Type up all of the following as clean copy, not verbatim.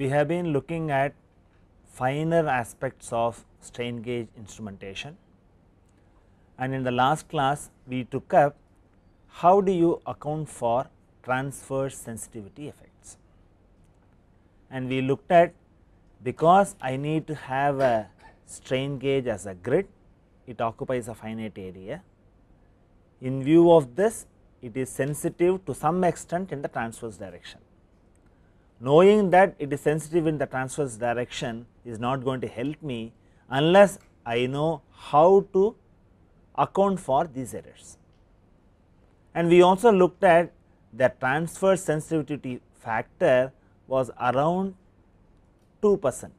we have been looking at finer aspects of strain gauge instrumentation, and in the last class we took up how do you account for transverse sensitivity effects, and we looked at, because I need to have a strain gauge as a grid, it occupies a finite area. In view of this, it is sensitive to some extent in the transverse direction. Knowing that it is sensitive in the transverse direction is not going to help me unless I know how to account for these errors. And we also looked at the transverse sensitivity factor was around 2%.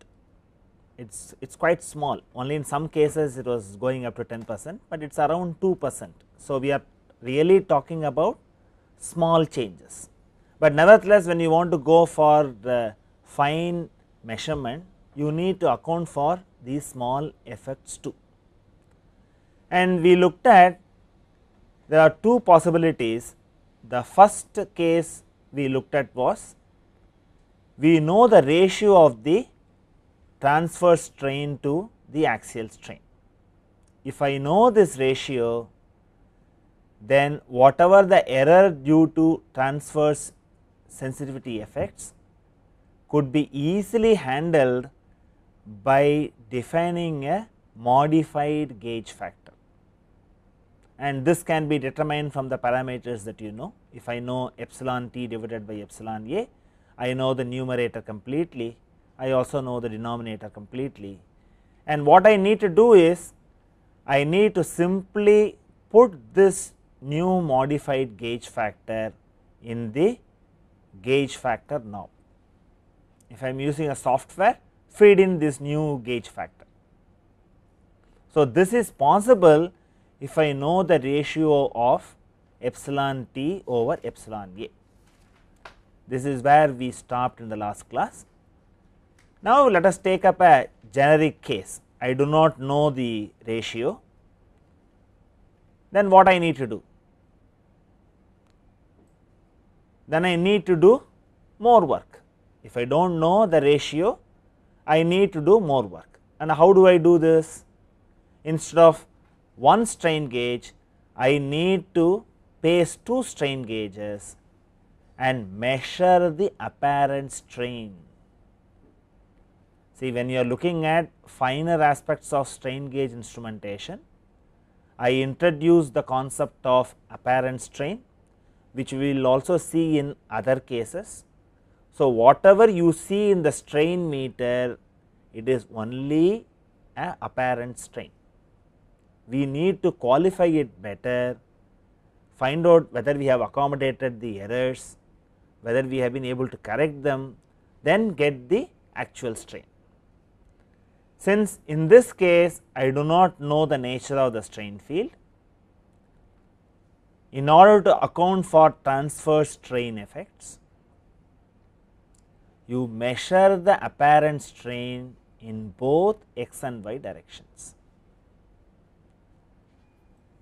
It's quite small, only in some cases it was going up to 10%, but it is around 2%. So, we are really talking about small changes, but nevertheless when you want to go for the fine measurement, you need to account for these small effects too. And we looked at, there are two possibilities. The first case we looked at was, we know the ratio of the transverse strain to the axial strain. If I know this ratio, then whatever the error due to transverse sensitivity effects could be easily handled by defining a modified gauge factor, and this can be determined from the parameters that you know. If I know epsilon t divided by epsilon a, I know the numerator completely, I also know the denominator completely, and what I need to do is, I need to simply put this new modified gauge factor in the gauge factor knob. If I am using a software, feed in this new gauge factor. So, this is possible if I know the ratio of epsilon t over epsilon a. This is where we stopped in the last class. Now, let us take up a generic case. I do not know the ratio, then what I need to do? Then I need to do more work. If I do not know the ratio, I need to do more work. And how do I do this? Instead of one strain gauge, I need to paste two strain gauges and measure the apparent strain. See, when you are looking at finer aspects of strain gauge instrumentation, I introduce the concept of apparent strain, which we will also see in other cases. So, whatever you see in the strain meter, it is only an apparent strain. We need to qualify it better, find out whether we have accommodated the errors, whether we have been able to correct them, then get the actual strain. Since in this case I do not know the nature of the strain field, in order to account for transverse strain effects, you measure the apparent strain in both x and y directions.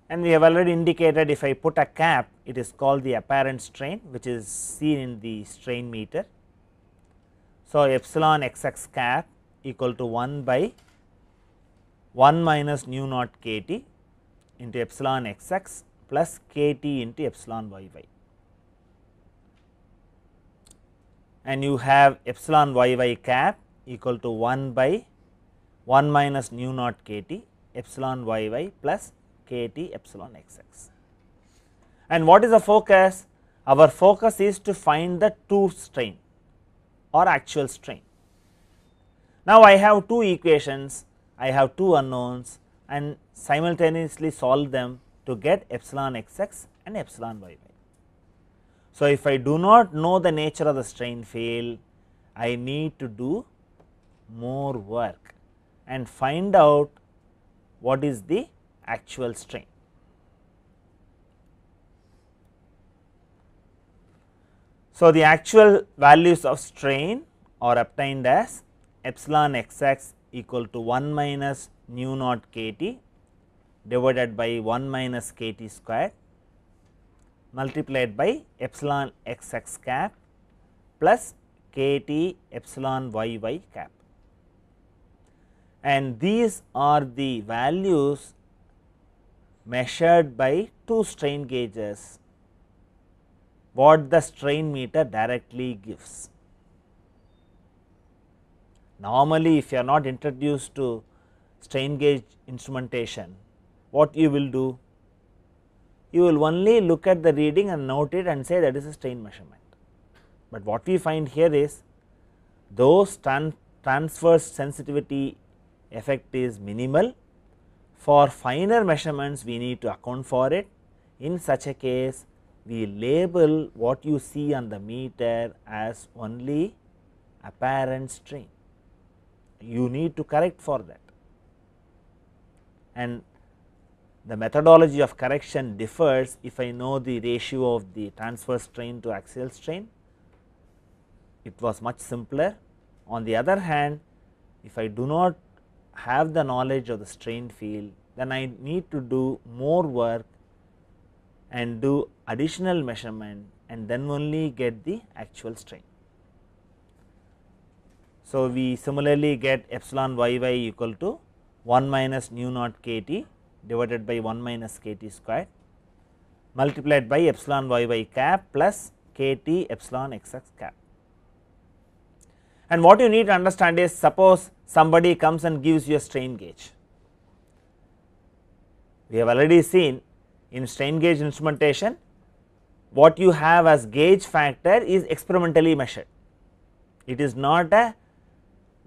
And we have already indicated, if I put a cap, it is called the apparent strain, which is seen in the strain meter. So, epsilon xx cap equal to 1 by 1 minus nu naught kt into epsilon xx plus kt into epsilon yy, and you have epsilon yy cap equal to 1 by 1 minus nu naught kt epsilon yy plus kt epsilon xx. And what is the focus? Our focus is to find the true strain or actual strain. Now, I have two equations, I have two unknowns, and simultaneously solve them to get epsilon xx and epsilon yy. So, if I do not know the nature of the strain field, I need to do more work and find out what is the actual strain. So, the actual values of strain are obtained as epsilon xx equal to 1 minus nu naught kt divided by 1 minus kt squared multiplied by epsilon xx cap plus kT epsilon yy cap, and these are the values measured by two strain gauges, what the strain meter directly gives. Normally, if you are not introduced to strain gauge instrumentation, what you will do? You will only look at the reading and note it and say that is a strain measurement. But what we find here is those transverse sensitivity effect is minimal. For finer measurements, we need to account for it. In such a case, we label what you see on the meter as only apparent strain. You need to correct for that, and the methodology of correction differs. If I know the ratio of the transverse strain to axial strain, it was much simpler. On the other hand, if I do not have the knowledge of the strain field, then I need to do more work and do additional measurement and then only get the actual strain. So, we similarly get epsilon yy equal to 1 minus nu naught kT divided by 1 minus kT square multiplied by epsilon yy cap plus kT epsilon xx cap. And what you need to understand is, suppose somebody comes and gives you a strain gauge. We have already seen in strain gauge instrumentation, what you have as gauge factor is experimentally measured. It is not a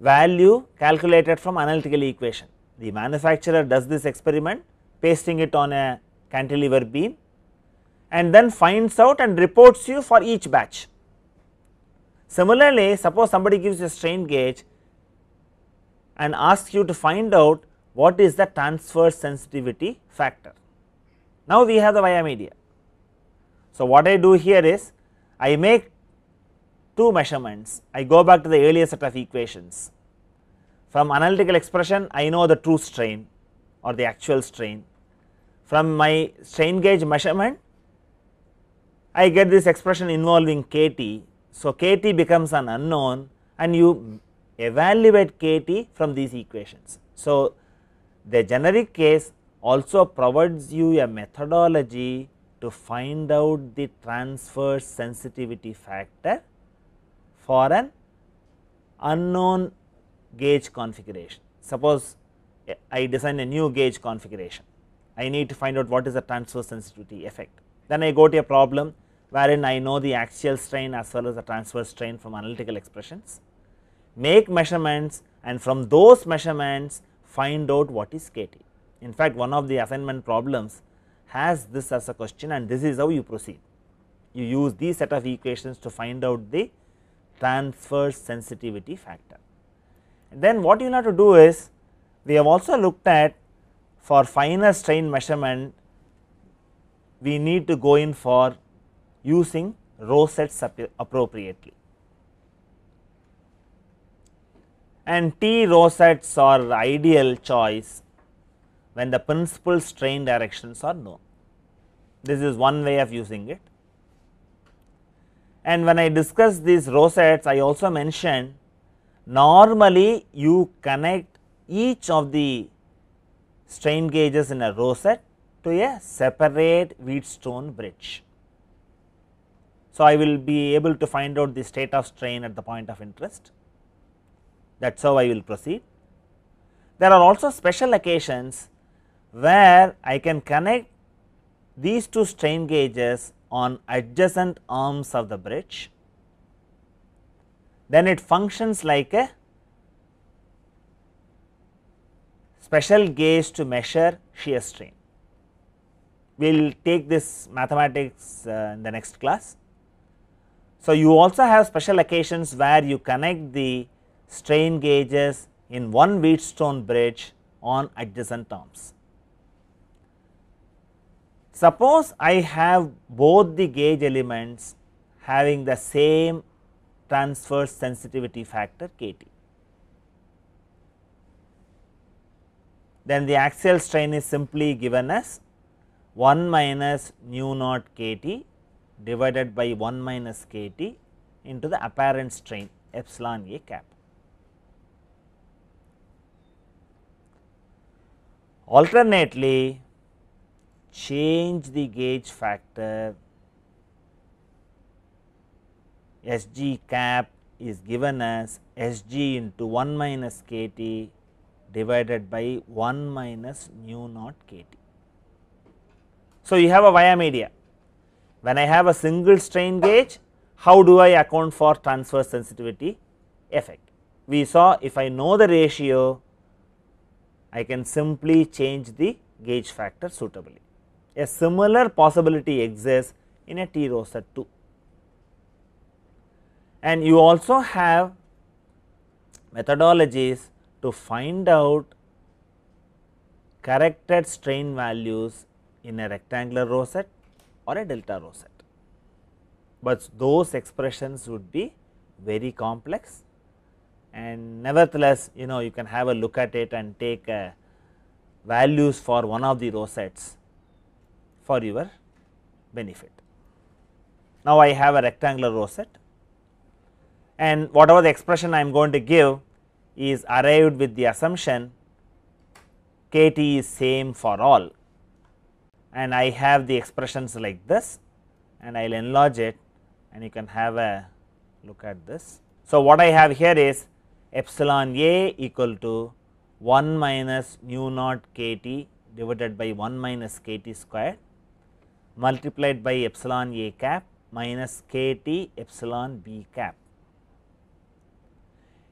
value calculated from analytical equation. The manufacturer does this experiment, pasting it on a cantilever beam, and then finds out and reports you for each batch. Similarly, suppose somebody gives you a strain gauge and asks you to find out what is the transverse sensitivity factor. Now, we have the via media. So, what I do here is I make two measurements. I go back to the earlier set of equations. From analytical expression, I know the true strain or the actual strain. From my strain gauge measurement, I get this expression involving kT. So, kT becomes an unknown and you evaluate kT from these equations. So, the generic case also provides you a methodology to find out the transverse sensitivity factor for an unknown gauge configuration. Suppose I design a new gauge configuration, I need to find out what is the transverse sensitivity effect. Then I go to a problem wherein I know the axial strain as well as the transverse strain from analytical expressions, make measurements, and from those measurements find out what is kT. In fact, one of the assignment problems has this as a question, and this is how you proceed. You use these set of equations to find out the transverse sensitivity factor. And then what you will have to do is, we have also looked at for finer strain measurement, we need to go in for using row sets appropriately, and T row sets are ideal choice when the principal strain directions are known. This is one way of using it. And when I discuss these row sets, I also mentioned normally you connect each of the strain gauges in a row set to a separate Wheatstone bridge. So, I will be able to find out the state of strain at the point of interest. That is how I will proceed. There are also special occasions where I can connect these two strain gauges on adjacent arms of the bridge, then it functions like a special gauge to measure shear strain. We will take this mathematics in the next class. So, you also have special occasions where you connect the strain gauges in one Wheatstone bridge on adjacent arms. Suppose I have both the gauge elements having the same transverse sensitivity factor kT, then the axial strain is simply given as 1 minus nu naught kT divided by 1 minus kT into the apparent strain epsilon A cap. Alternately, change the gauge factor. S g cap is given as S g into 1 minus k T divided by 1 minus nu naught k T. So, you have a via media. When I have a single strain gauge, how do I account for transverse sensitivity effect? We saw if I know the ratio, I can simply change the gauge factor suitably. A similar possibility exists in a T rosette too. And you also have methodologies to find out corrected strain values in a rectangular rosette or a delta rosette, but those expressions would be very complex, and nevertheless you can have a look at it and take values for one of the rosettes for your benefit. Now, I have a rectangular rosette, and whatever the expression I am going to give is arrived with the assumption k T is same for all, and I have the expressions like this, and I will enlarge it and you can have a look at this. So, what I have here is epsilon A equal to 1 minus nu naught k T divided by 1 minus k T squared multiplied by epsilon A cap minus k T epsilon B cap.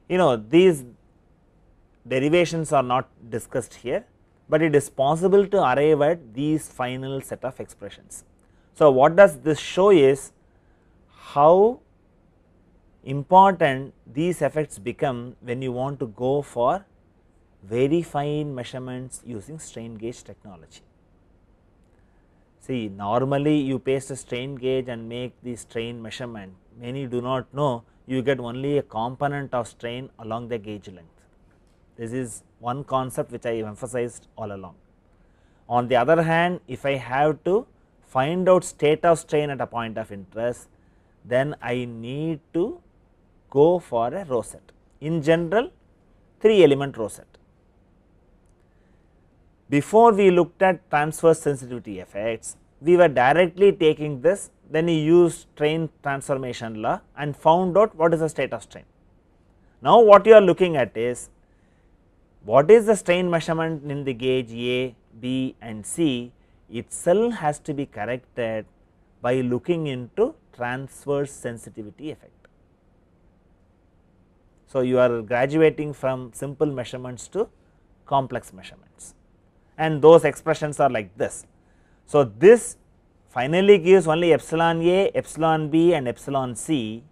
These derivations are not discussed here, but it is possible to arrive at these final set of expressions. So, what does this show is how important these effects become when you want to go for very fine measurements using strain gauge technology. See, normally you paste a strain gauge and make the strain measurement. Many do not know you get only a component of strain along the gauge length. This is one concept which I have emphasized all along. On the other hand, if I have to find out state of strain at a point of interest, then I need to go for a rosette. In general, 3 element rosette. Before we looked at transverse sensitivity effects, we were directly taking this, then you used strain transformation law and found out what is the state of strain. Now, what you are looking at is what is the strain measurement in the gauge A, B and C itself has to be corrected by looking into transverse sensitivity effect. So, you are graduating from simple measurements to complex measurements, and those expressions are like this. So, this finally gives only epsilon A, epsilon B and epsilon C,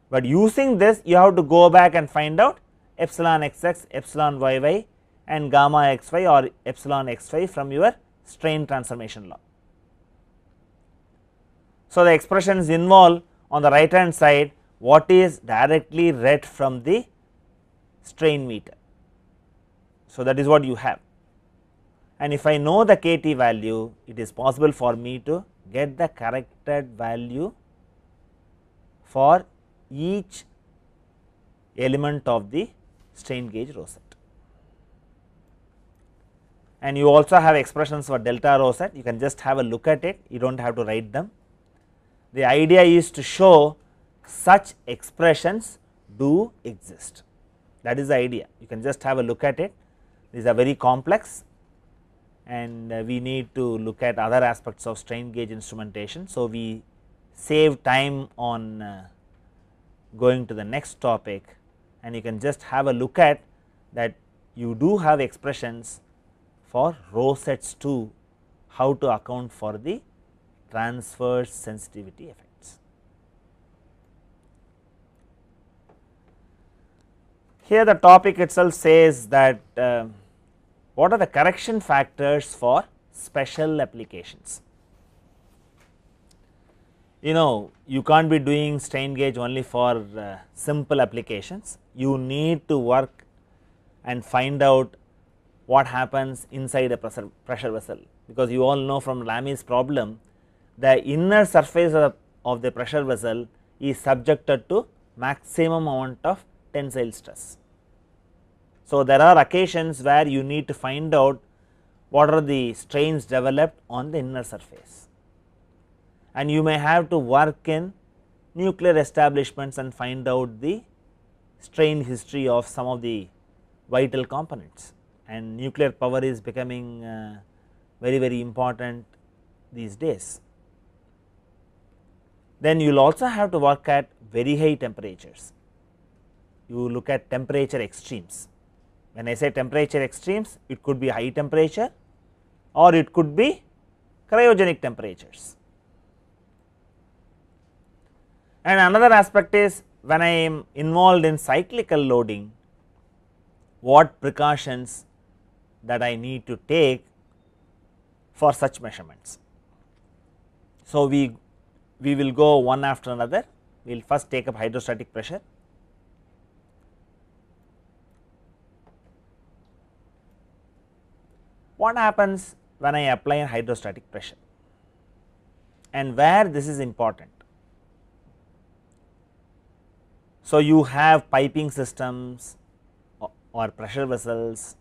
but using this you have to go back and find out epsilon xx, epsilon yy and gamma xy or epsilon xy from your strain transformation law. So, the expressions involve on the right hand side what is directly read from the strain meter. So, that is what you have, and if I know the k T value, it is possible for me to get the corrected value for each element of the strain gauge rosette. And you also have expressions for delta rosette, you can just have a look at it, you do not have to write them. The idea is to show such expressions do exist, that is the idea. You can just have a look at it, these are very complex and we need to look at other aspects of strain gauge instrumentation. So, we save time on going to the next topic, and you can just have a look at that you do have expressions for rosettes too, how to account for the transverse sensitivity effects. Here the topic itself says that what are the correction factors for special applications. You can't be doing strain gauge only for simple applications, you need to work and find out what happens inside a pressure vessel, because you all know from Lamy's problem the inner surface of the pressure vessel is subjected to maximum amount of tensile stress. So, there are occasions where you need to find out what are the strains developed on the inner surface, and you may have to work in nuclear establishments and find out the strain history of some of the vital components, and nuclear power is becoming very important these days. Then you will also have to work at very high temperatures. You look at temperature extremes. When I say temperature extremes, it could be high temperature or it could be cryogenic temperatures. And another aspect is, when I am involved in cyclical loading, what precautions that I need to take for such measurements. So, we will go one after another. We will first take up hydrostatic pressure. What happens when I apply hydrostatic pressure and where this is important? So, you have piping systems or pressure vessels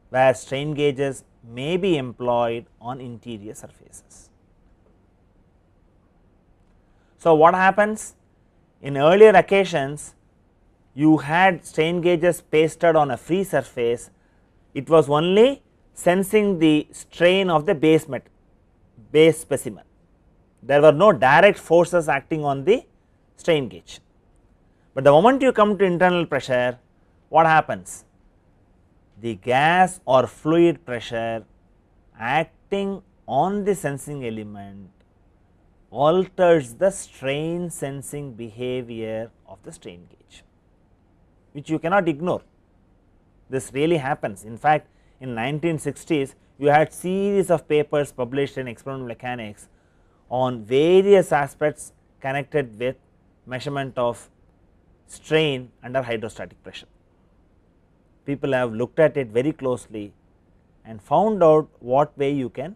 where strain gauges may be employed on interior surfaces. So, what happens in earlier occasions, you had strain gauges pasted on a free surface. It was only sensing the strain of the base specimen. There were no direct forces acting on the strain gauge. But the moment you come to internal pressure, what happens? The gas or fluid pressure acting on the sensing element alters the strain sensing behavior of the strain gauge, which you cannot ignore. This really happens. In fact, in 1960s, you had series of papers published in experimental mechanics on various aspects connected with measurement of strain under hydrostatic pressure. People have looked at it very closely and found out what way you can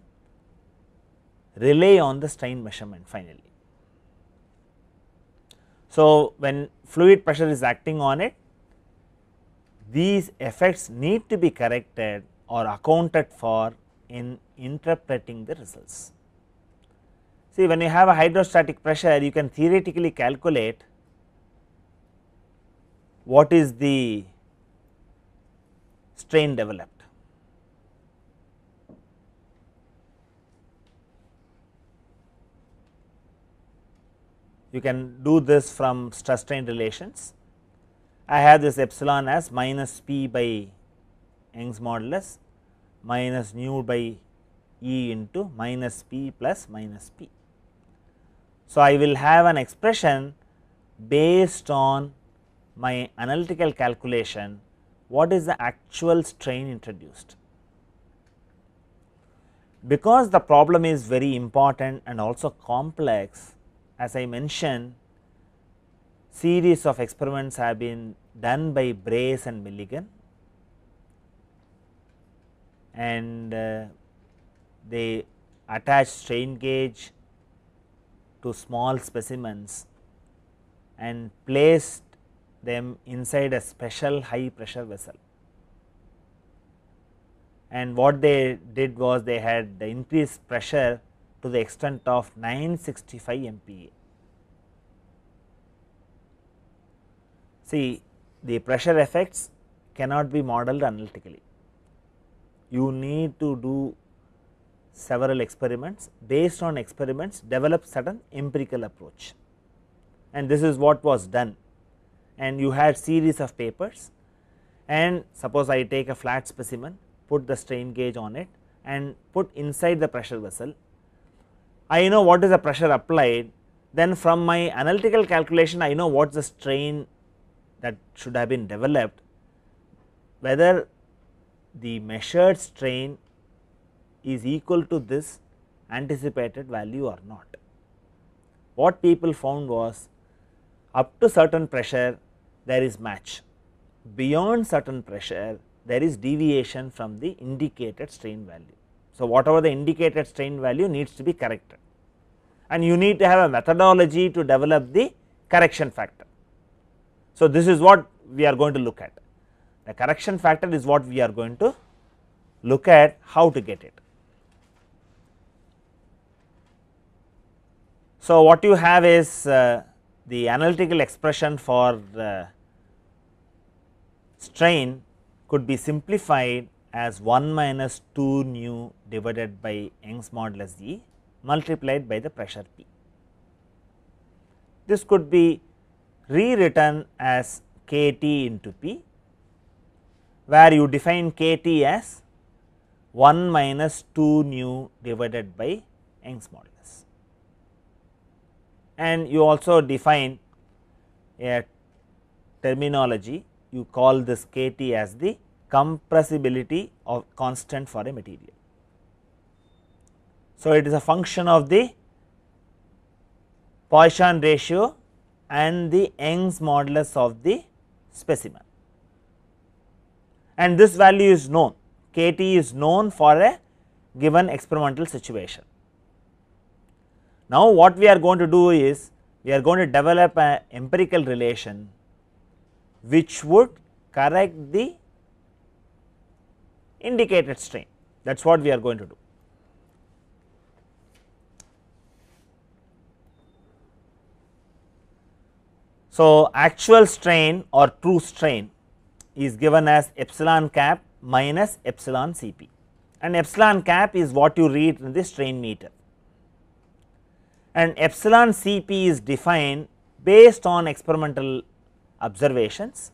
rely on the strain measurement finally. So, when fluid pressure is acting on it, these effects need to be corrected or accounted for in interpreting the results. See, when you have a hydrostatic pressure, you can theoretically calculate what is the strain developed. You can do this from stress strain relations. I have this epsilon as minus p by Young's modulus minus nu by E into minus p plus minus p. So, I will have an expression based on my analytical calculation, what is the actual strain introduced. Because the problem is very important and also complex, as I mentioned, series of experiments have been done by Brace and Milligan, and they attach strain gauge to small specimens and placed them inside a special high pressure vessel. And what they did was, they had the increased pressure to the extent of 965 MPa. See, the pressure effects cannot be modeled analytically. You need to do several experiments, based on experiments develop certain empirical approach, and this is what was done. And you had series of papers, and suppose I take a flat specimen, put the strain gauge on it and put inside the pressure vessel. I know what is the pressure applied, then from my analytical calculation I know what is the strain that should have been developed, whether the measured strain is equal to this anticipated value or not. What people found was, up to certain pressure there is match, beyond certain pressure there is deviation from the indicated strain value. So, whatever the indicated strain value needs to be corrected, and you need to have a methodology to develop the correction factor. So, this is what we are going to look at. The correction factor is what we are going to look at how to get it. So, what you have is the analytical expression for strain could be simplified as 1 minus 2 nu divided by Young's modulus E multiplied by the pressure P. This could be rewritten as kT into P, where you define kT as 1 minus 2 nu divided by Young's modulus, and you also define a terminology, you call this kT as the compressibility of constant for a material. So, it is a function of the Poisson ratio and the Young's modulus of the specimen, and this value is known, kT is known for a given experimental situation. Now, what we are going to do is we are going to develop an empirical relation which would correct the indicated strain, that is what we are going to do. So, actual strain or true strain is given as epsilon cap minus epsilon Cp, and epsilon cap is what you read in the strain meter, and epsilon Cp is defined based on experimental observations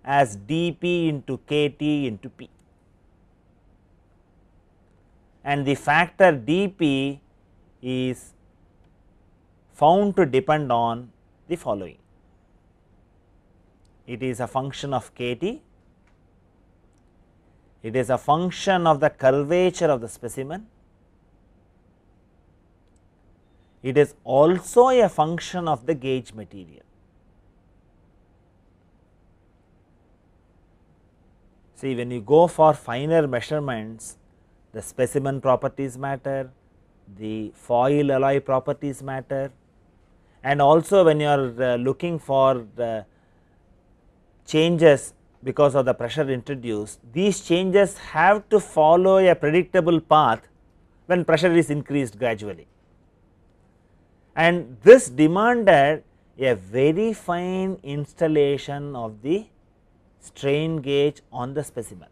as dP into kT into P, and the factor dP is found to depend on the following. It is a function of kT, it is a function of the curvature of the specimen, it is also a function of the gauge material. See, when you go for finer measurements, the specimen properties matter, the foil alloy properties matter, and also when you are looking for the changes because of the pressure introduced, these changes have to follow a predictable path when pressure is increased gradually, and this demanded a very fine installation of the strain gauge on the specimen.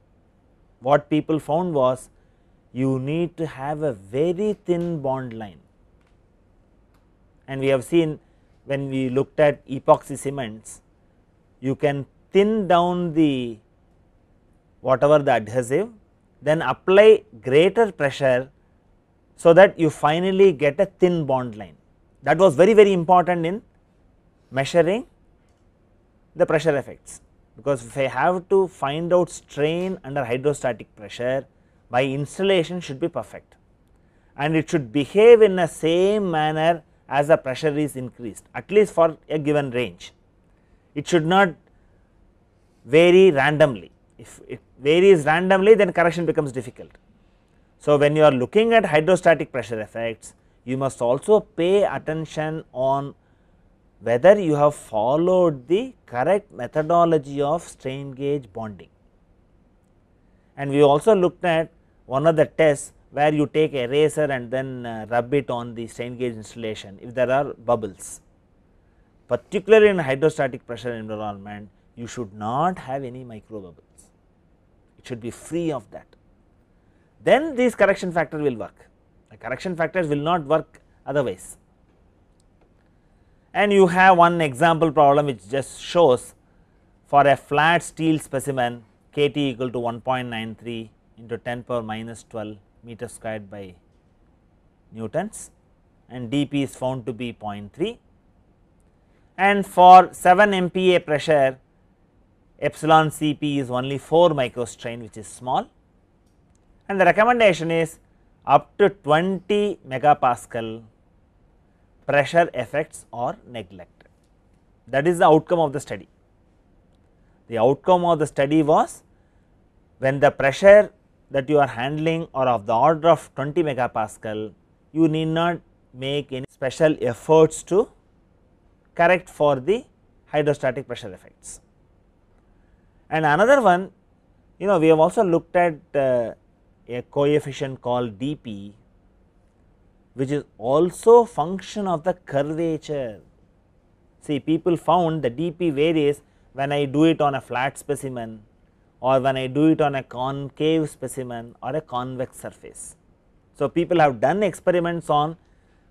What people found was you need to have a very thin bond line, and we have seen when we looked at epoxy cements, you can thin down the whatever the adhesive, then apply greater pressure, so that you finally get a thin bond line. That was very important in measuring the pressure effects, because if I have to find out strain under hydrostatic pressure, my installation should be perfect, and it should behave in the same manner as the pressure is increased, at least for a given range. It should not vary randomly. If it varies randomly, then correction becomes difficult. So, when you are looking at hydrostatic pressure effects, you must also pay attention on whether you have followed the correct methodology of strain gauge bonding. And we also looked at one of the tests where you take a eraser and then rub it on the strain gauge installation if there are bubbles. Particularly in hydrostatic pressure environment, you should not have any micro bubbles, it should be free of that. Then these correction factor will work, the correction factors will not work otherwise. And you have one example problem which just shows for a flat steel specimen kT equal to 1.93 into 10 power minus 12 meter squared by newtons, and dP is found to be 0.3, and for 7 MPa pressure epsilon Cp is only 4 microstrain, which is small, and the recommendation is up to 20 megapascal pressure effects are neglected. That is the outcome of the study. The outcome of the study was when the pressure that you are handling are of the order of 20 megapascal, you need not make any special efforts to correct for the hydrostatic pressure effects. And another one, we have also looked at a coefficient called dP, which is also function of the curvature. See, people found the dP varies when I do it on a flat specimen, or when I do it on a concave specimen or a convex surface. So, people have done experiments on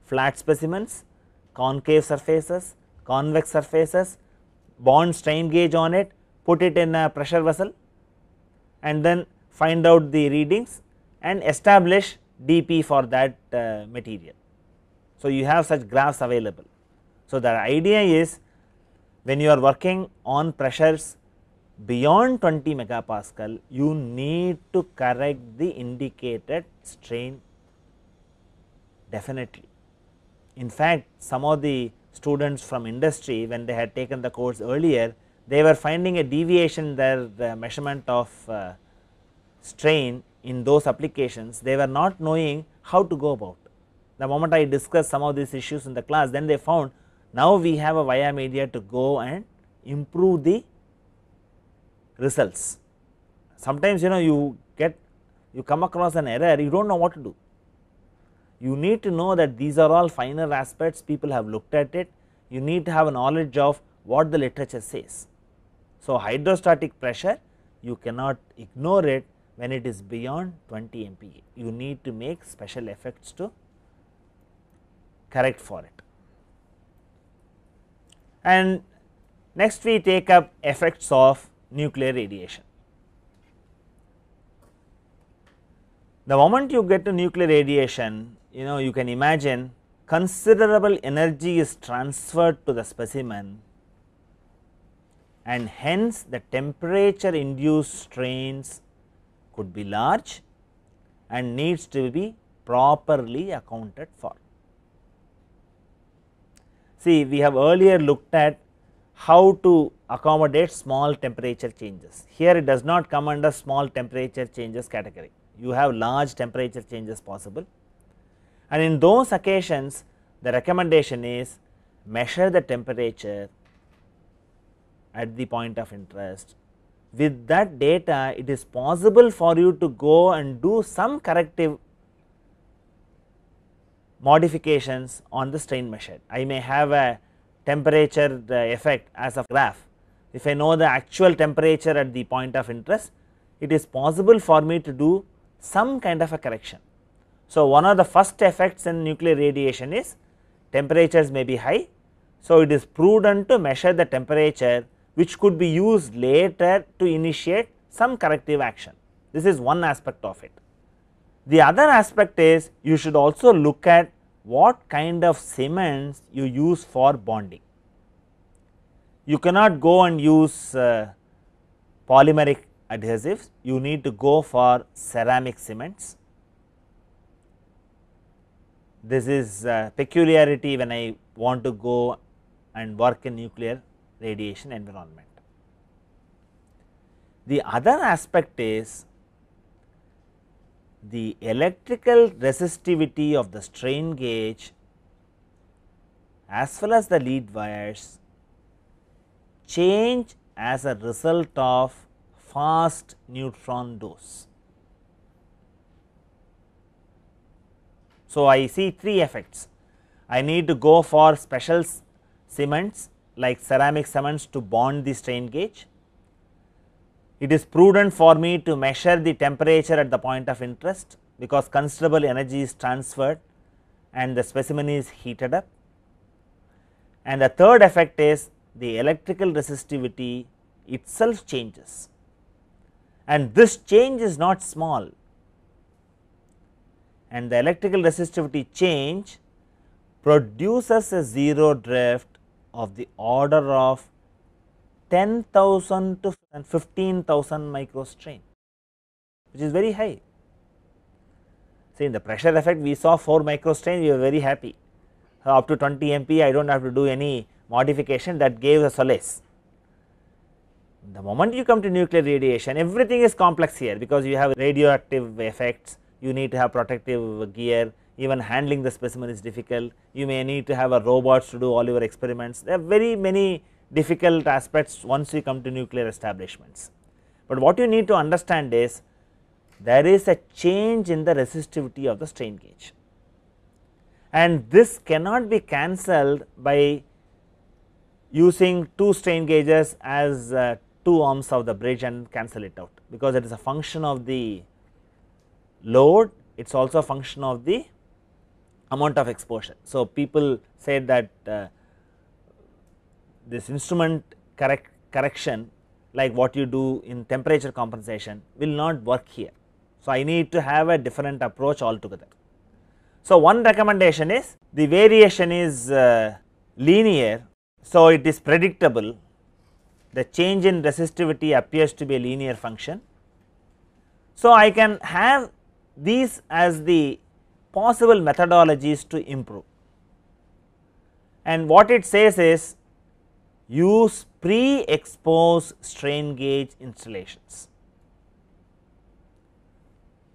flat specimens, concave surfaces, convex surfaces, bond strain gauge on it, put it in a pressure vessel, and then find out the readings and establish dP for that material. So, you have such graphs available. So, the idea is, when you are working on pressures beyond 20 megapascal, you need to correct the indicated strain definitely. In fact, some of the students from industry, when they had taken the course earlier, they were finding a deviation in their measurement of strain in those applications. They were not knowing how to go about. The moment I discussed some of these issues in the class, then they found now we have a via media to go and improve the results. Sometimes you come across an error, you do not know what to do. You need to know that these are all finer aspects, people have looked at it, you need to have a knowledge of what the literature says. So, hydrostatic pressure, you cannot ignore it when it is beyond 20 MPa, you need to make special effects to correct for it. And next we take up effects of nuclear radiation. The moment you get to nuclear radiation, you can imagine considerable energy is transferred to the specimen, and hence the temperature induced strains could be large and needs to be properly accounted for. See, we have earlier looked at how to accommodate small temperature changes. Here it does not come under small temperature changes category, you have large temperature changes possible, and in those occasions the recommendation is measure the temperature at the point of interest. With that data, it is possible for you to go and do some corrective modifications on the strain measured. I may have a temperature effect as a graph. If I know the actual temperature at the point of interest, it is possible for me to do some kind of a correction. So, one of the first effects in nuclear radiation is temperatures may be high. So, it is prudent to measure the temperature, which could be used later to initiate some corrective action. This is one aspect of it. The other aspect is you should also look at what kind of cements you use for bonding. You cannot go and use polymeric adhesives, you need to go for ceramic cements. This is a peculiarity when I want to go and work in nuclear radiation environment. The other aspect is the electrical resistivity of the strain gauge as well as the lead wires change as a result of fast neutron dose. So, I see three effects. I need to go for special cements like ceramic cements to bond the strain gauge. It is prudent for me to measure the temperature at the point of interest, because considerable energy is transferred and the specimen is heated up. And the third effect is the electrical resistivity itself changes, and this change is not small, and the electrical resistivity change produces a zero drift of the order of 10,000 to 15,000 microstrain, which is very high. See, in the pressure effect we saw 4 microstrain, we were very happy. Up to 20 MPa I do not have to do any modification, that gave a solace. The moment you come to nuclear radiation, everything is complex here, because you have radioactive effects, you need to have protective gear, even handling the specimen is difficult, you may need to have a robots to do all your experiments. There are very many difficult aspects once you come to nuclear establishments. But what you need to understand is there is a change in the resistivity of the strain gauge, and this cannot be cancelled by using two strain gauges as two arms of the bridge and cancel it out, because it is a function of the load, it is also a function of the amount of exposure. So, people said that this instrument correction like what you do in temperature compensation will not work here. So, I need to have a different approach altogether. So, one recommendation is the variation is linear. So, it is predictable, the change in resistivity appears to be a linear function. So, I can have these as the possible methodologies to improve, and what it says is use pre-exposed strain gauge installations.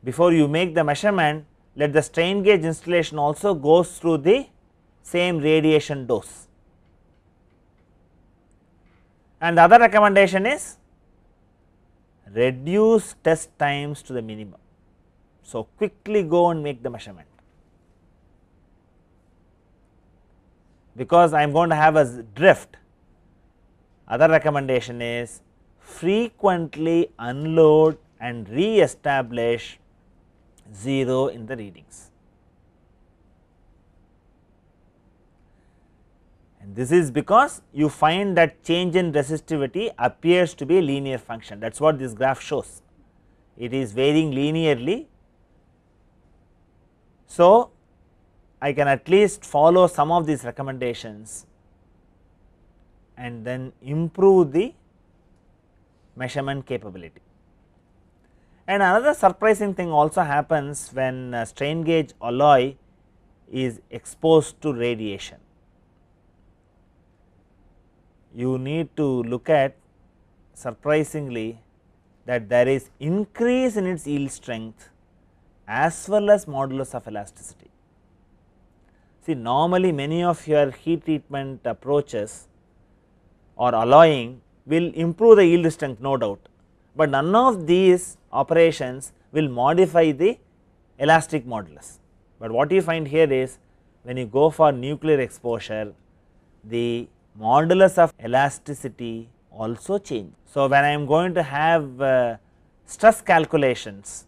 Before you make the measurement, let the strain gauge installation also goes through the same radiation dose. And the other recommendation is reduce test times to the minimum. So, quickly go and make the measurement, because I am going to have a drift. Other recommendation is frequently unload and re-establish 0 in the readings, and this is because you find that change in resistivity appears to be a linear function. That is what this graph shows, it is varying linearly. So, I can at least follow some of these recommendations and then improve the measurement capability. And another surprising thing also happens when strain gauge alloy is exposed to radiation. You need to look at surprisingly that there is increase in its yield strength as well as modulus of elasticity. See, normally many of your heat treatment approaches or alloying will improve the yield strength, no doubt, but none of these operations will modify the elastic modulus. But what you find here is when you go for nuclear exposure, the modulus of elasticity also change. So, when I am going to have stress calculations,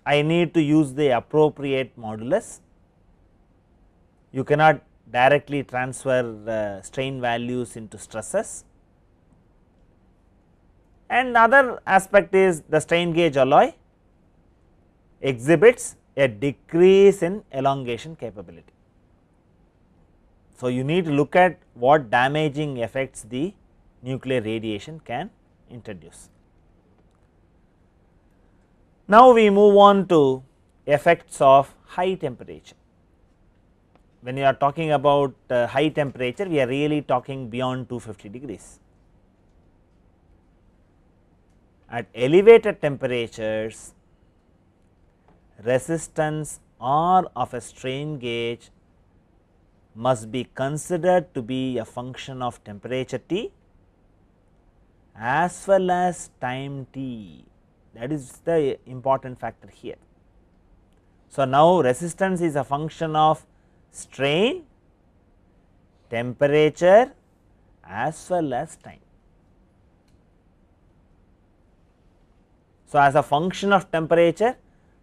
I need to use the appropriate modulus. You cannot directly transfer strain values into stresses. And other aspect is the strain gauge alloy exhibits a decrease in elongation capability. So, you need to look at what damaging effects the nuclear radiation can introduce. Now, we move on to effects of high temperature. When you are talking about high temperature, we are really talking beyond 250 degrees. At elevated temperatures, resistance R of a strain gauge must be considered to be a function of temperature T as well as time T. That is the important factor here. So, now resistance is a function of strain, temperature as well as time. So, as a function of temperature,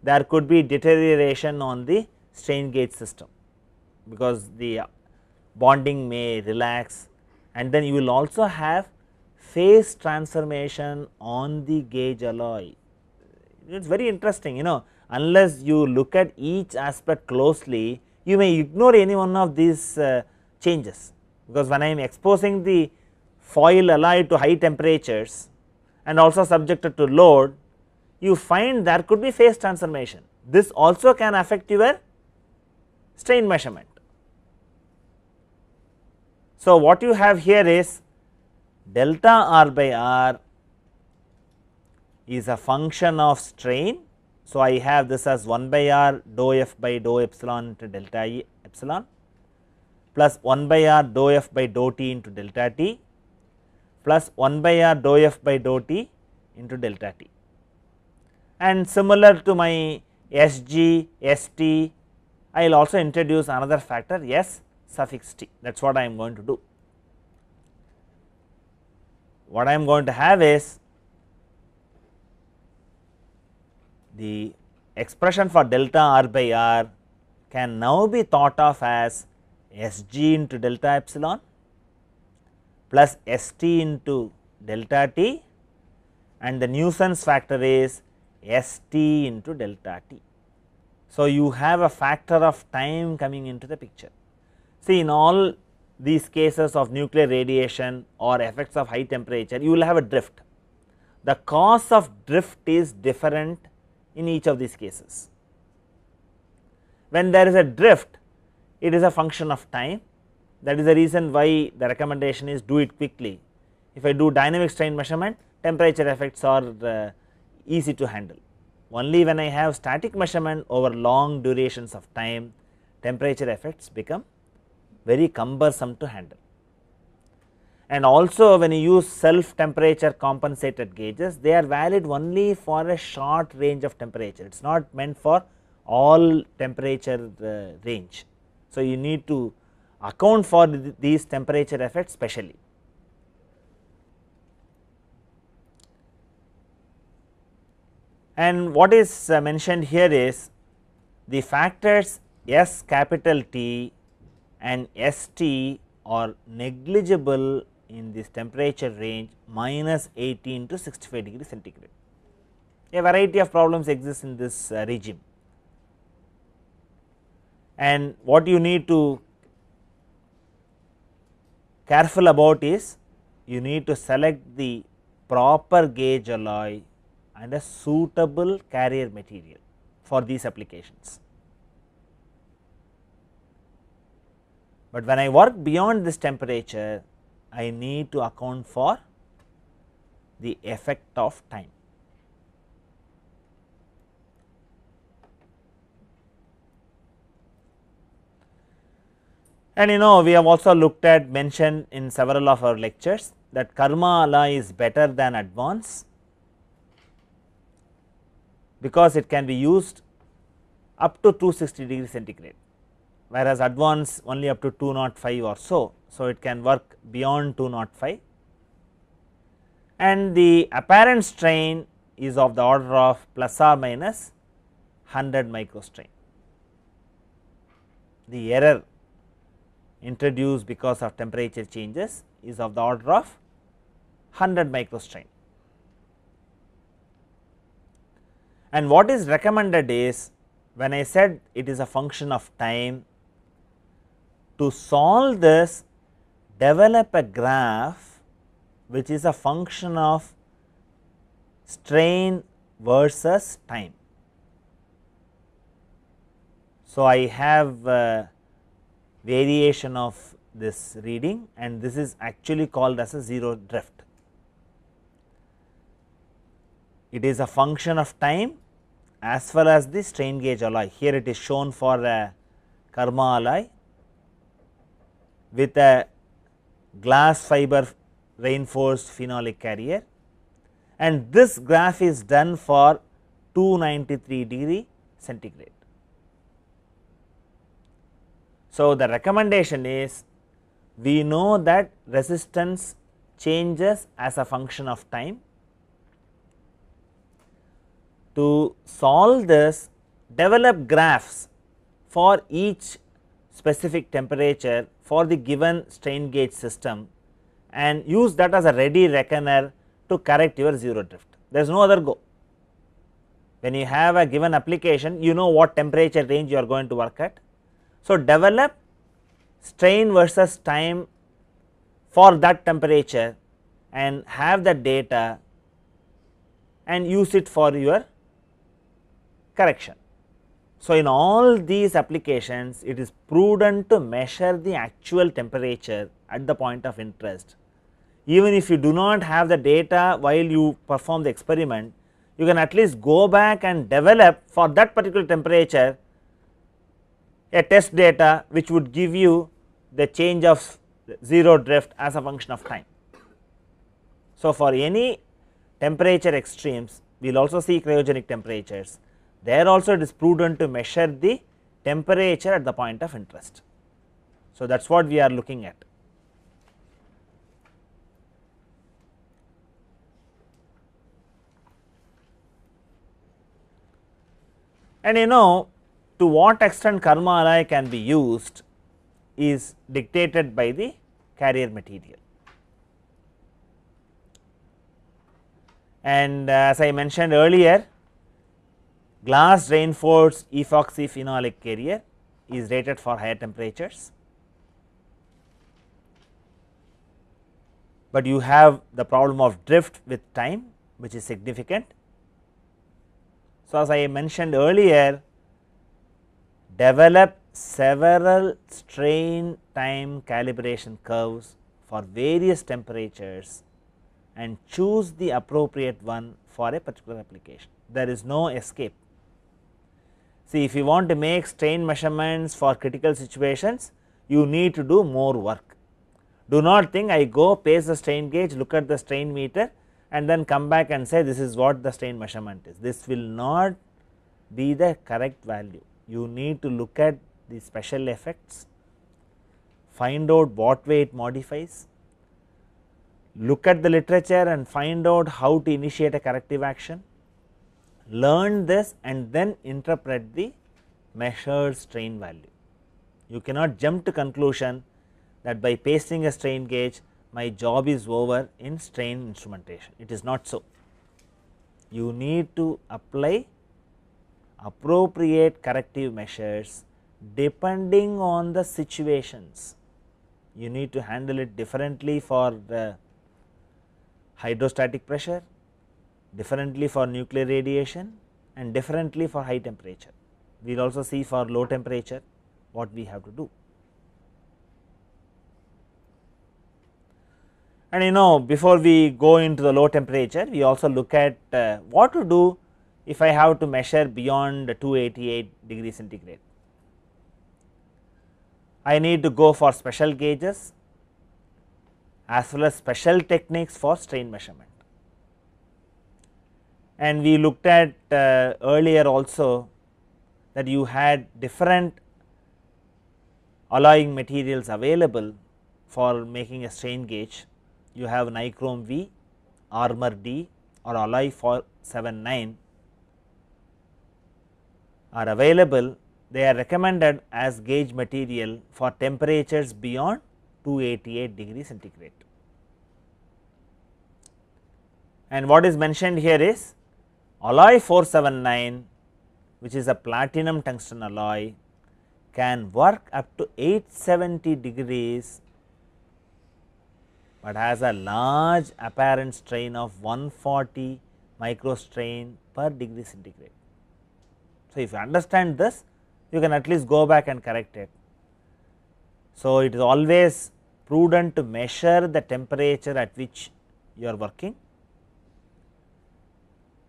there could be deterioration on the strain gauge system, because the bonding may relax, and then you will also have phase transformation on the gauge alloy. It is very interesting, unless you look at each aspect closely, you may ignore any one of these changes, because when I am exposing the foil alloy to high temperatures and also subjected to load, you find there could be phase transformation. This also can affect your strain measurement. So, what you have here is delta R by R is a function of strain. So, I have this as 1 by r dou f by dou epsilon into delta E epsilon plus 1 by r dou f by dou t into delta t plus 1 by r dou f by dou t into delta t. And similar to my Sg, St, I will also introduce another factor S suffix t, that is what I am going to do. What I am going to have is the expression for delta r by r can now be thought of as Sg into delta epsilon plus St into delta t, and the nuisance factor is St into delta t. So, you have a factor of time coming into the picture. See, in all these cases of nuclear radiation or effects of high temperature, you will have a drift. The cause of drift is different in each of these cases. When there is a drift, it is a function of time. That is the reason why the recommendation is do it quickly. If I do dynamic strain measurement, temperature effects are easy to handle. Only when I have static measurement over long durations of time, temperature effects become very cumbersome to handle. And also when you use self temperature compensated gauges, they are valid only for a short range of temperature, it is not meant for all temperature range. So, you need to account for these temperature effects specially. And what is mentioned here is the factors S capital T and St are negligible in this temperature range minus 18 to 65 degree centigrade. A variety of problems exist in this regime, and what you need to careful about is you need to select the proper gauge alloy and a suitable carrier material for these applications. But when I work beyond this temperature, I need to account for the effect of time. And we have also looked at, mentioned in several of our lectures, that Karma alloy is better than advance because it can be used up to 260 degree centigrade, whereas advance only up to 205 or so. So, it can work beyond 205, and the apparent strain is of the order of plus or minus 100 microstrain. The error introduced because of temperature changes is of the order of 100 microstrain. And what is recommended is, when I said it is a function of time, to solve this, develop a graph which is a function of strain versus time. So, I have variation of this reading, and this is actually called as a zero drift. It is a function of time as well as the strain gauge alloy. Here it is shown for a Karma alloy with a glass fiber reinforced phenolic carrier, and this graph is done for 293 degree centigrade. So, the recommendation is, we know that resistance changes as a function of time. To solve this, develop graphs for each specific temperature for the given strain gauge system and use that as a ready reckoner to correct your zero drift. There is no other go. When you have a given application, you know what temperature range you are going to work at. So, develop strain versus time for that temperature and have the data and use it for your correction. So, in all these applications, it is prudent to measure the actual temperature at the point of interest. Even if you do not have the data while you perform the experiment, you can at least go back and develop for that particular temperature a test data which would give you the change of 0 drift as a function of time. So, for any temperature extremes, we will also see cryogenic temperatures. There also it is prudent to measure the temperature at the point of interest. So, that is what we are looking at. And to what extent Karma alloy can be used is dictated by the carrier material. And as I mentioned earlier, glass reinforced epoxy phenolic carrier is rated for higher temperatures, but you have the problem of drift with time, which is significant. So, as I mentioned earlier, develop several strain time calibration curves for various temperatures and choose the appropriate one for a particular application. There is no escape. See, if you want to make strain measurements for critical situations, you need to do more work. Do not think I go pace the strain gauge, look at the strain meter and then come back and say this is what the strain measurement is. This will not be the correct value. You need to look at the special effects, find out what way it modifies, look at the literature and find out how to initiate a corrective action, learn this and then interpret the measured strain value. You cannot jump to conclusion that by pasting a strain gauge my job is over in strain instrumentation. It is not so. You need to apply appropriate corrective measures depending on the situations. You need to handle it differently for the hydrostatic pressure, differently for nuclear radiation and differently for high temperature. We will also see for low temperature what we have to do. And before we go into the low temperature, we also look at what to do if I have to measure beyond 288 degrees centigrade. I need to go for special gauges as well as special techniques for strain measurement. And we looked at earlier also that you had different alloying materials available for making a strain gauge. You have nichrome V, armor D or alloy 479 are available. They are recommended as gauge material for temperatures beyond 288 degrees centigrade. And what is mentioned here is alloy 479, which is a platinum tungsten alloy, can work up to 870 degrees, but has a large apparent strain of 140 microstrain per degree centigrade. So, if you understand this, you can at least go back and correct it. So, it is always prudent to measure the temperature at which you are working,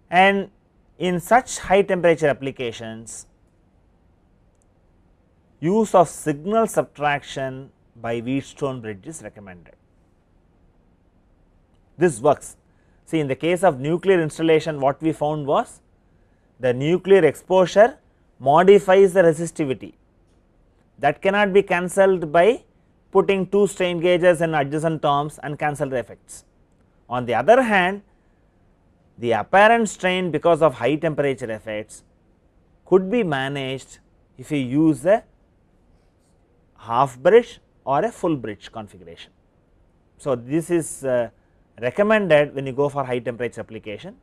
and in such high temperature applications, use of signal subtraction by Wheatstone bridge is recommended. This works. See, in the case of nuclear installation, what we found was the nuclear exposure modifies the resistivity. That cannot be cancelled by putting two strain gauges in adjacent terms and cancel the effects. On the other hand, the apparent strain because of high temperature effects could be managed if you use a half bridge or a full bridge configuration. So, this is recommended when you go for high temperature application.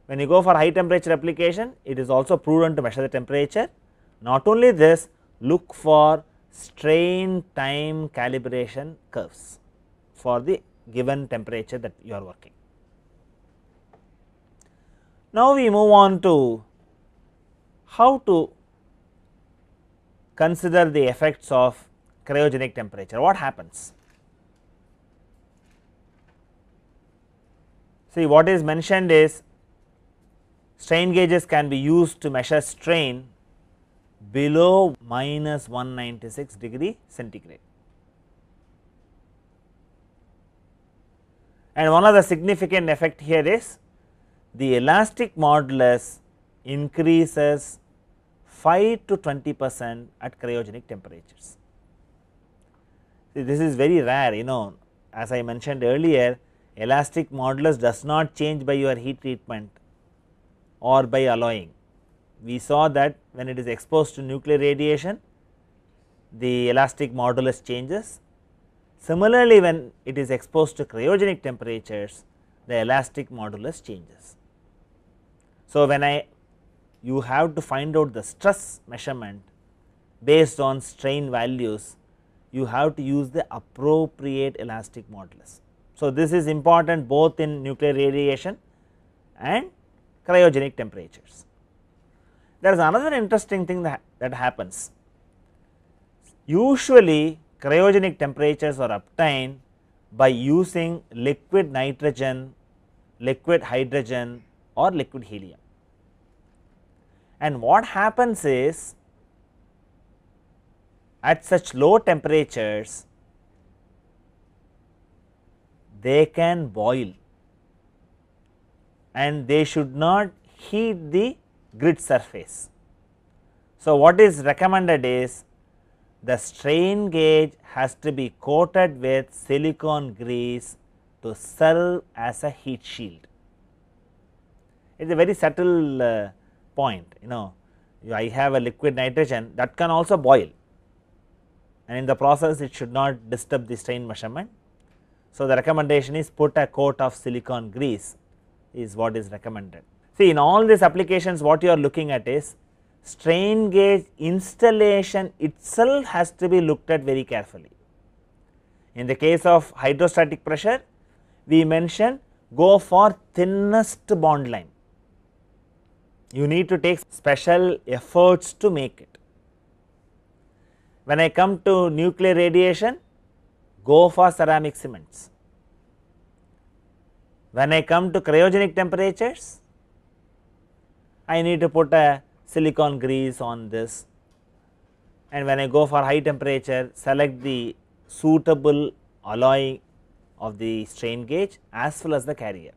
When you go for high temperature application, it is also prudent to measure the temperature. Not only this, look for strain time calibration curves for the given temperature that you are working. Now, we move on to how to consider the effects of cryogenic temperature. What happens? See, what is mentioned is strain gauges can be used to measure strain below minus 196 degree centigrade. And one of the significant effect here is the elastic modulus increases 5 to 20% at cryogenic temperatures. See, this is very rare, as I mentioned earlier, elastic modulus does not change by your heat treatment or by alloying. We saw that when it is exposed to nuclear radiation, the elastic modulus changes. Similarly, when it is exposed to cryogenic temperatures, the elastic modulus changes. So, when you have to find out the stress measurement based on strain values, you have to use the appropriate elastic modulus. So, this is important both in nuclear radiation and cryogenic temperatures. There is another interesting thing that happens. Usually cryogenic temperatures are obtained by using liquid nitrogen, liquid hydrogen or liquid helium. And what happens is, at such low temperatures, they can boil and they should not heat the grid surface. So, what is recommended is the strain gauge has to be coated with silicone grease to serve as a heat shield. It is a very subtle point, I have a liquid nitrogen that can also boil, and in the process it should not disturb the strain measurement. So, the recommendation is put a coat of silicone grease is what is recommended. See, in all these applications what you are looking at is strain gauge installation itself has to be looked at very carefully. In the case of hydrostatic pressure, we mentioned go for thinnest bond line. You need to take special efforts to make it. When I come to nuclear radiation, go for ceramic cements. When I come to cryogenic temperatures, I need to put a silicone grease on this, and when I go for high temperature, select the suitable alloy of the strain gauge as well as the carrier.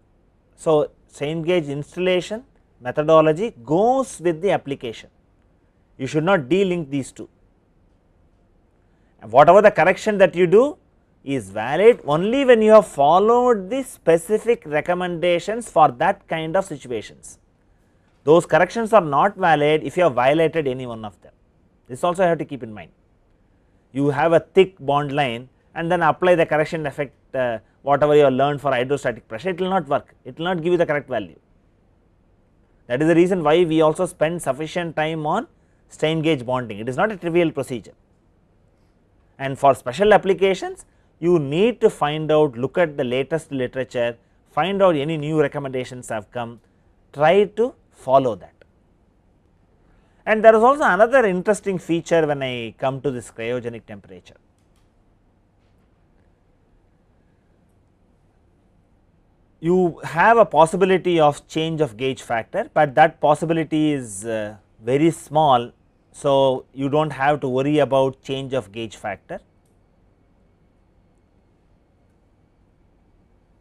So, strain gauge installation methodology goes with the application. You should not de-link these two. And whatever the correction that you do is valid only when you have followed the specific recommendations for that kind of situations. Those corrections are not valid if you have violated any one of them. This also you have to keep in mind. You have a thick bond line and then apply the correction effect whatever you have learned for hydrostatic pressure, it will not work, it will not give you the correct value. That is the reason why we also spend sufficient time on strain gauge bonding. It is not a trivial procedure, and for special applications you need to find out, look at the latest literature, find out any new recommendations have come, try to follow that. And there is also another interesting feature when I come to this cryogenic temperature. You have a possibility of change of gauge factor, but that possibility is very small. So, you do not have to worry about change of gauge factor.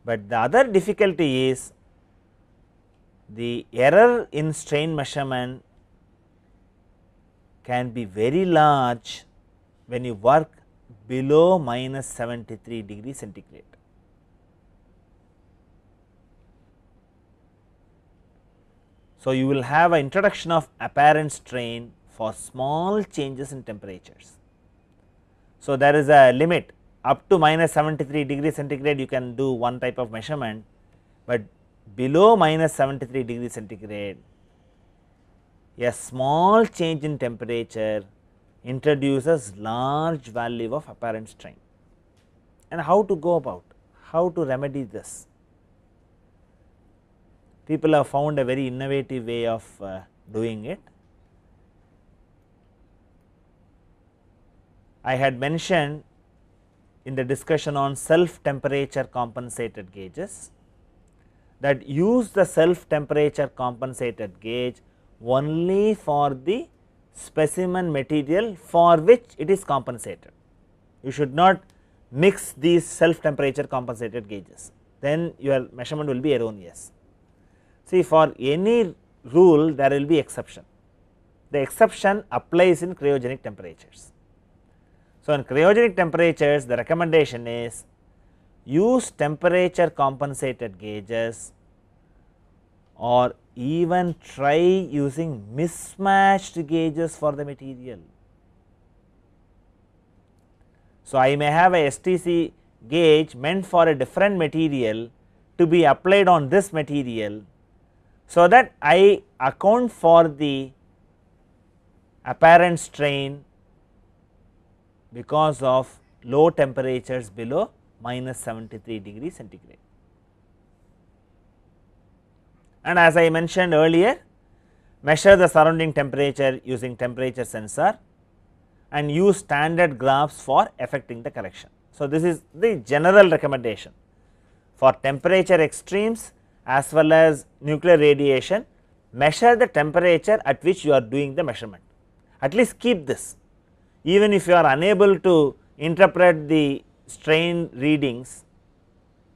But the other difficulty is the error in strain measurement can be very large when you work below minus 73 degree centigrade. So, you will have an introduction of apparent strain for small changes in temperatures. So, there is a limit up to minus 73 degree centigrade you can do one type of measurement, but below minus 73 degree centigrade a small change in temperature introduces large value of apparent strain. And how to go about, how to remedy this? People have found a very innovative way of doing it. I had mentioned in the discussion on self temperature compensated gauges that use the self temperature compensated gauge only for the specimen material for which it is compensated. You should not mix these self temperature compensated gauges, then your measurement will be erroneous. See, for any rule there will be exception. The exception applies in cryogenic temperatures. So, in cryogenic temperatures the recommendation is use temperature compensated gauges or even try using mismatched gauges for the material. So, I may have a STC gauge meant for a different material to be applied on this material, so that I account for the apparent strain because of low temperatures below minus 73 degrees centigrade. And as I mentioned earlier, measure the surrounding temperature using temperature sensor and use standard graphs for effecting the correction. So, this is the general recommendation for temperature extremes as well as nuclear radiation. Measure the temperature at which you are doing the measurement, at least keep this. Even if you are unable to interpret the strain readings,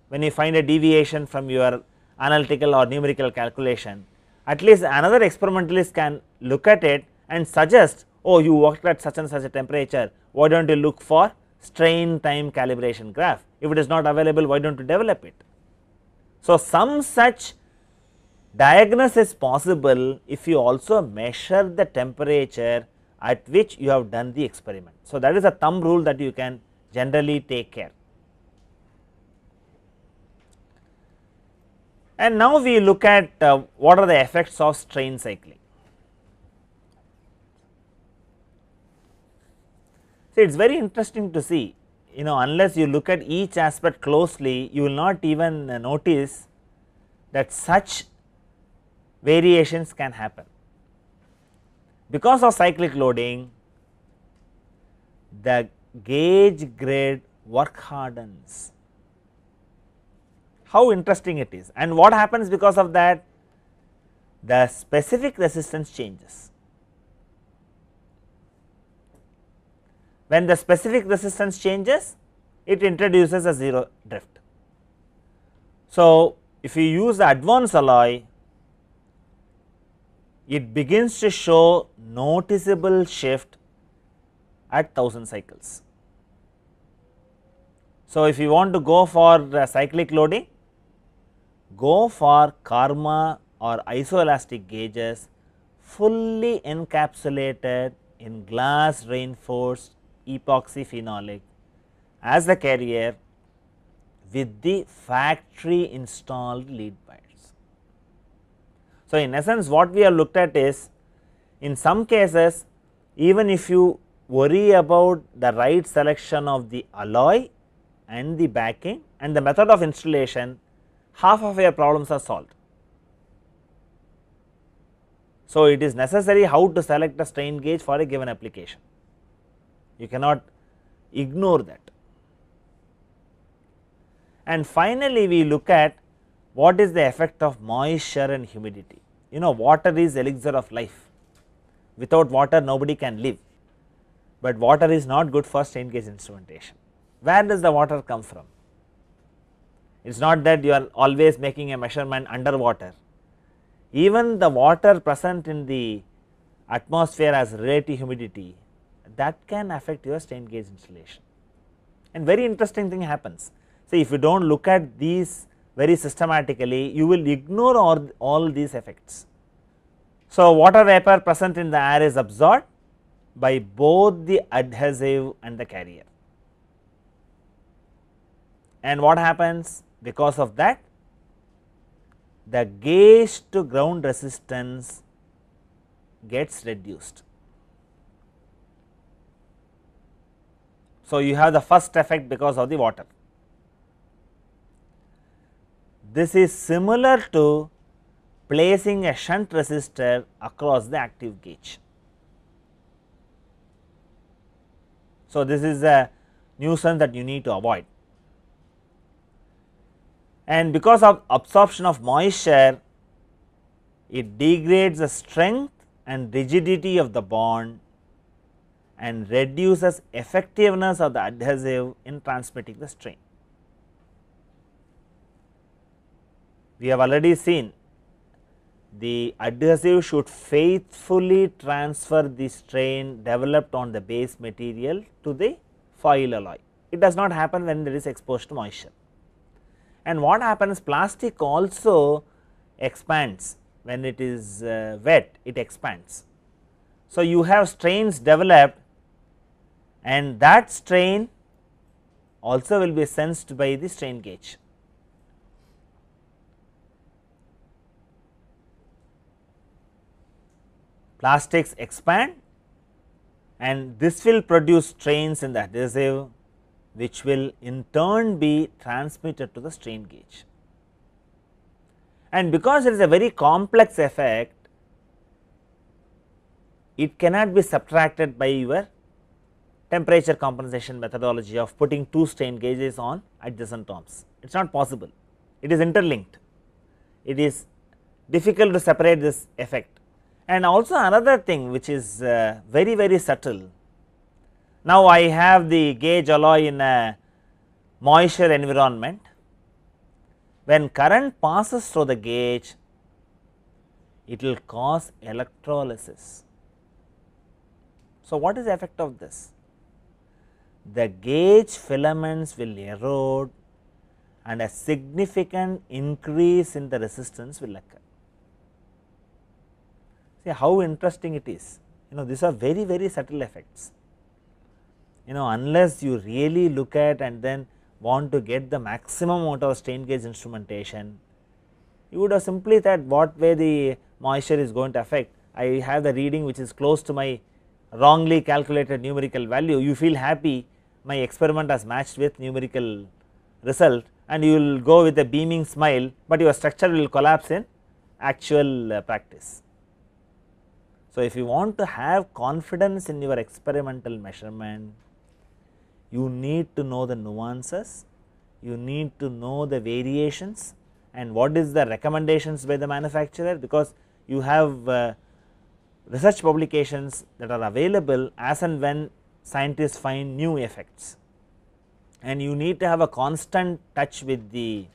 when you find a deviation from your analytical or numerical calculation, at least another experimentalist can look at it and suggest, oh, you worked at such and such a temperature, why do not you look for strain time calibration graph? If it is not available, why do not you develop it? So, some such diagnosis is possible if you also measure the temperature at which you have done the experiment. So, that is a thumb rule that you can generally take care. And now we look at what are the effects of strain cycling. See, it is very interesting to see, unless you look at each aspect closely, you will not even notice that such variations can happen. Because of cyclic loading, the gauge grid work hardens. How interesting it is, and what happens because of that? The specific resistance changes. When the specific resistance changes, it introduces a zero drift. So, if you use the advanced alloy, it begins to show noticeable shift at 1000 cycles. So, if you want to go for cyclic loading, go for Karma or isoelastic gauges fully encapsulated in glass reinforced epoxy phenolic as the carrier with the factory installed lead wires. So, in essence what we have looked at is, in some cases even if you worry about the right selection of the alloy and the backing and the method of installation, half of your problems are solved. So, it is necessary how to select a strain gauge for a given application, you cannot ignore that. And finally, we look at what is the effect of moisture and humidity. Water is elixir of life, without water nobody can live, but water is not good for strain gauge instrumentation. Where does the water come from? It is not that you are always making a measurement underwater. Even the water present in the atmosphere as relative humidity, that can affect your strain gauge installation. And very interesting thing happens. See, if you do not look at these very systematically, you will ignore all these effects. So, water vapor present in the air is absorbed by both the adhesive and the carrier. And what happens because of that? The gauge to ground resistance gets reduced. So, you have the first effect because of the water. This is similar to placing a shunt resistor across the active gauge. So, this is a nuisance that you need to avoid. and because of absorption of moisture, it degrades the strength and rigidity of the bond and reduces effectiveness of the adhesive in transmitting the strain. We have already seen the adhesive should faithfully transfer the strain developed on the base material to the foil alloy. It does not happen when there is exposed to moisture. And what happens, plastic also expands when it is wet, it expands. So, you have strains developed and that strain also will be sensed by the strain gauge. Plastics expand and this will produce strains in the adhesive, which will in turn be transmitted to the strain gauge. And because it is a very complex effect, it cannot be subtracted by your temperature compensation methodology of putting two strain gauges on adjacent arms. It is not possible, it is interlinked, it is difficult to separate this effect. And also another thing which is very subtle. Now, I have the gauge alloy in a moisture environment. When current passes through the gauge, it will cause electrolysis. So, what is the effect of this? The gauge filaments will erode and a significant increase in the resistance will occur. See how interesting it is. These are very subtle effects. Unless you really look at and then want to get the maximum out of strain gauge instrumentation, you would have simply thought what way the moisture is going to affect. I have the reading which is close to my wrongly calculated numerical value, you feel happy, my experiment has matched with numerical result and you will go with a beaming smile, but your structure will collapse in actual practice. So, if you want to have confidence in your experimental measurement, you need to know the nuances, you need to know the variations and what is the recommendations by the manufacturer, because you have research publications that are available as and when scientists find new effects, and you need to have a constant touch with the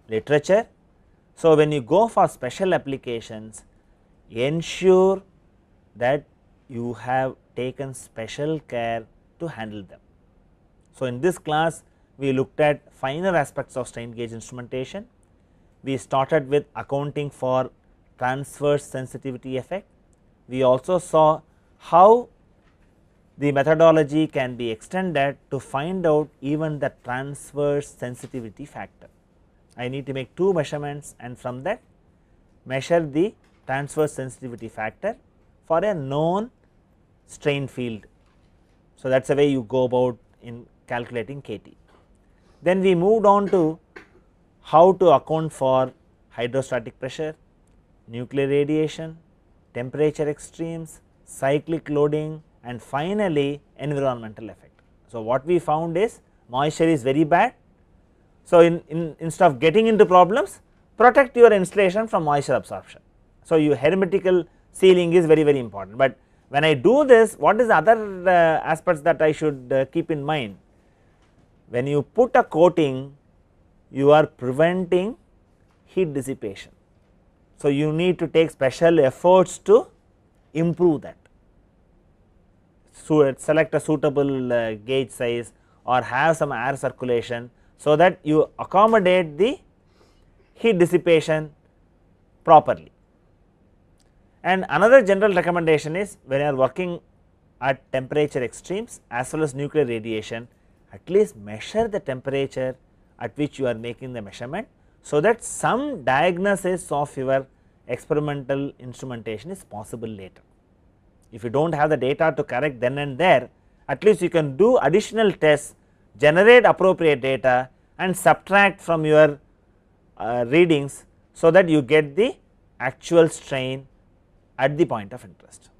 literature. So, when you go for special applications, ensure that you have taken special care to handle them. So, in this class we looked at finer aspects of strain gauge instrumentation. We started with accounting for transverse sensitivity effect. We also saw how the methodology can be extended to find out even the transverse sensitivity factor. I need to make two measurements and from that measure the transverse sensitivity factor for a known strain field. So, that is the way you go about in calculating KT. Then we moved on to how to account for hydrostatic pressure, nuclear radiation, temperature extremes, cyclic loading and finally environmental effect. So, what we found is moisture is very bad. So, instead of getting into problems, protect your installation from moisture absorption. So, your hermetical sealing is very important, but when I do this, what is the other aspects that I should keep in mind? When you put a coating, you are preventing heat dissipation. So, you need to take special efforts to improve that. So, select a suitable gauge size or have some air circulation, so that you accommodate the heat dissipation properly. And another general recommendation is when you are working at temperature extremes as well as nuclear radiation, at least measure the temperature at which you are making the measurement, so that some diagnosis of your experimental instrumentation is possible later. If you do not have the data to correct then and there, at least you can do additional tests, generate appropriate data and subtract from your readings, so that you get the actual strain at the point of interest.